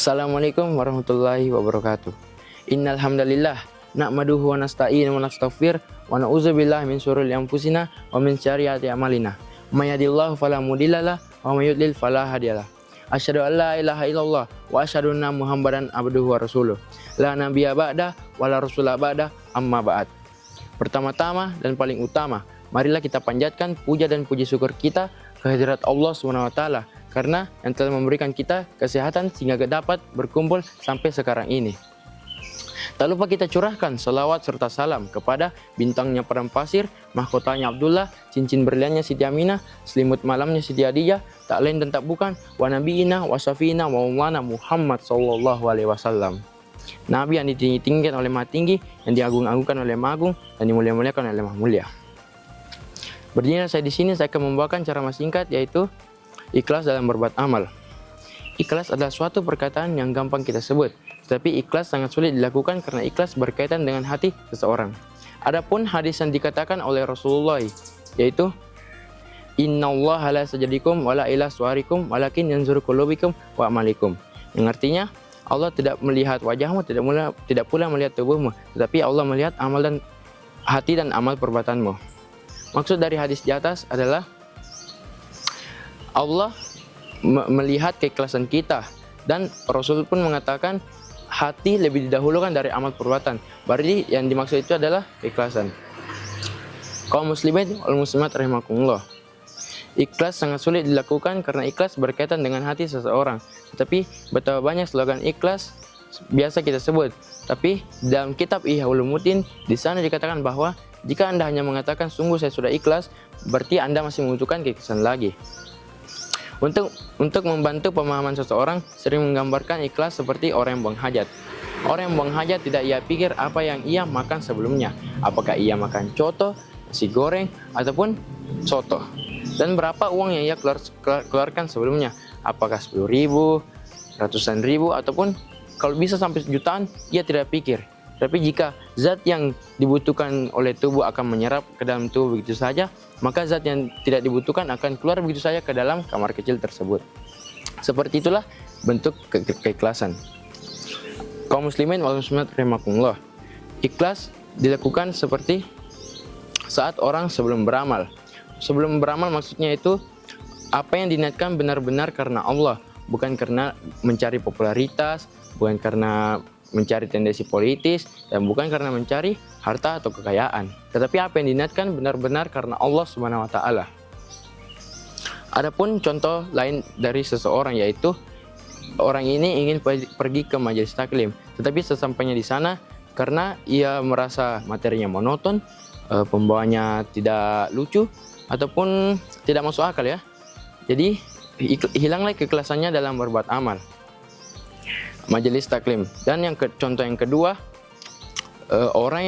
Assalamualaikum warahmatullahi wabarakatuh. Innal hamdalillah nahmaduhu wa nasta'inu wa nastaghfir wa na'udzubillahi min syururi anfusina wa min syarriyati a'malina. May yahdihillahu fala mudhillalah wa may yudlil fala hadiyalah. Asyhadu an la ilaha illallah wa asyhadu anna Muhammadan abduhu wa rasuluh. La nabiyya ba'da wa la rasula ba'da amma ba'd. Pertama-tama dan paling utama, marilah kita panjatkan puja dan puji syukur kita kehadirat Allah SWT karena yang telah memberikan kita kesehatan sehingga dapat berkumpul sampai sekarang ini. Tak lupa kita curahkan selawat serta salam kepada bintangnya padang pasir, mahkotanya Abdullah, cincin berliannya Siti Aminah, selimut malamnya Siti Khadijah, tak lain dan tak bukan wa nabiina wa syafiina wa maulana Muhammad sallallahu alaihi wasallam. Nabi yang ditinggikan oleh Maha Tinggi, yang diagung-agungkan oleh Maha Agung, dan dimulia-muliakan oleh Maha Mulia. Berdirinya saya di sini, saya akan membawakan cara singkat yaitu ikhlas dalam berbuat amal. Ikhlas adalah suatu perkataan yang gampang kita sebut, tetapi ikhlas sangat sulit dilakukan karena ikhlas berkaitan dengan hati seseorang. Adapun hadis yang dikatakan oleh Rasulullah yaitu innallaha la sajadikum wala ila suwarikum walakin yanzuru qulubikum wa amalikum. Yang artinya Allah tidak melihat wajahmu, tidak pula melihat tubuhmu, tetapi Allah melihat amal dan hati dan amal perbuatanmu. Maksud dari hadis di atas adalah Allah melihat keikhlasan kita, dan Rasul pun mengatakan hati lebih didahulukan dari amal perbuatan. Berarti yang dimaksud itu adalah keikhlasan. Kaum muslimin wal muslimat rahimakumullah. Ikhlas sangat sulit dilakukan karena ikhlas berkaitan dengan hati seseorang. Tetapi betapa banyak slogan ikhlas biasa kita sebut. Tapi dalam kitab Ihya Ulumuddin di sana dikatakan bahwa jika Anda hanya mengatakan sungguh saya sudah ikhlas, berarti Anda masih membutuhkan keikhlasan lagi. Untuk membantu pemahaman seseorang, sering menggambarkan ikhlas seperti orang yang buang hajat. Orang yang buang hajat tidak ia pikir apa yang ia makan sebelumnya. Apakah ia makan coto, nasi goreng, ataupun soto. Dan berapa uang yang ia keluarkan sebelumnya. Apakah 10.000, ratusan ribu, ataupun kalau bisa sampai jutaan, ia tidak pikir. Tapi jika zat yang dibutuhkan oleh tubuh akan menyerap ke dalam tubuh begitu saja, maka zat yang tidak dibutuhkan akan keluar begitu saja ke dalam kamar kecil tersebut. Seperti itulah bentuk keikhlasan. Kaum muslimin wal muslimat rahimakumullah. Ikhlas dilakukan seperti saat orang sebelum beramal. Sebelum beramal maksudnya itu apa yang diniatkan benar-benar karena Allah, bukan karena mencari popularitas, bukan karena mencari tendensi politis, dan bukan karena mencari harta atau kekayaan, tetapi apa yang diniatkan benar-benar karena Allah Subhanahu wa taala. Adapun contoh lain dari seseorang yaitu orang ini ingin pergi ke majelis taklim, tetapi sesampainya di sana karena ia merasa materinya monoton, pembawanya tidak lucu ataupun tidak masuk akal ya. Jadi hilanglah keikhlasannya dalam berbuat amal. Majelis taklim. Dan contoh yang kedua, orang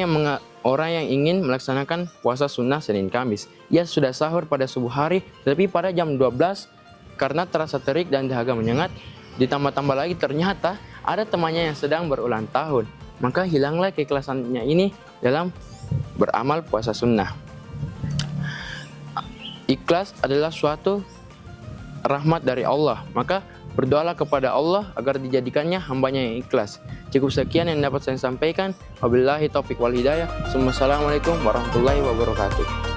yang ingin melaksanakan puasa sunnah Senin Kamis. Ia sudah sahur pada subuh hari, tetapi pada jam 12 karena terasa terik dan dahaga menyengat, ditambah-tambah lagi ternyata ada temannya yang sedang berulang tahun. Maka hilanglah keikhlasannya ini dalam beramal puasa sunnah. Ikhlas adalah suatu rahmat dari Allah, maka berdoalah kepada Allah agar dijadikannya hambanya yang ikhlas. Cukup sekian yang dapat saya sampaikan. Wabillahi taufiq wal hidayah. Assalamualaikum warahmatullahi wabarakatuh.